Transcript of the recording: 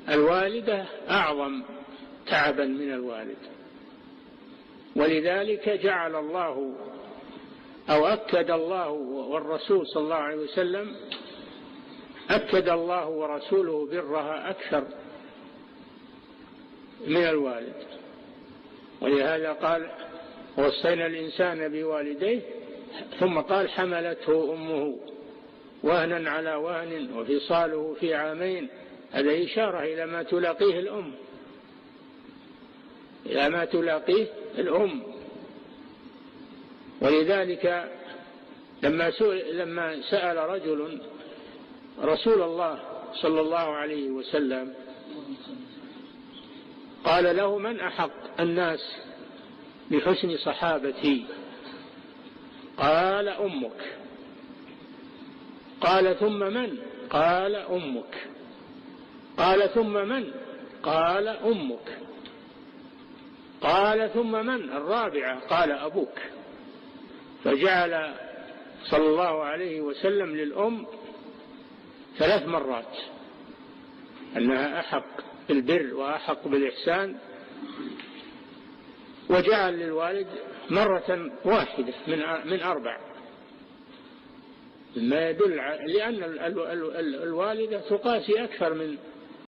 الوالدة أعظم تعبا من الوالد. ولذلك جعل الله أو أكد الله والرسول صلى الله عليه وسلم أكد الله ورسوله برها أكثر من الوالد. ولهذا قال وصينا الإنسان بوالديه، ثم قال حملته أمه وهنا على وهن وفصاله في عامين. هذا إشارة إلى ما تلاقيه الأم، إلى ما تلاقيه الأم. ولذلك لما سأل رجل رسول الله صلى الله عليه وسلم قال له من أحق الناس بحسن صحابتي؟ قال أمك. قال ثم من؟ قال أمك. قال ثم من؟ قال أمك. قال ثم من؟ الرابعة. قال أبوك. فجعل صلى الله عليه وسلم للأم 3 مرات أنها أحق بالبر وأحق بالإحسان، وجعل للوالد مرة واحدة من 4، ما يدل لأن الوالدة تقاسي أكثر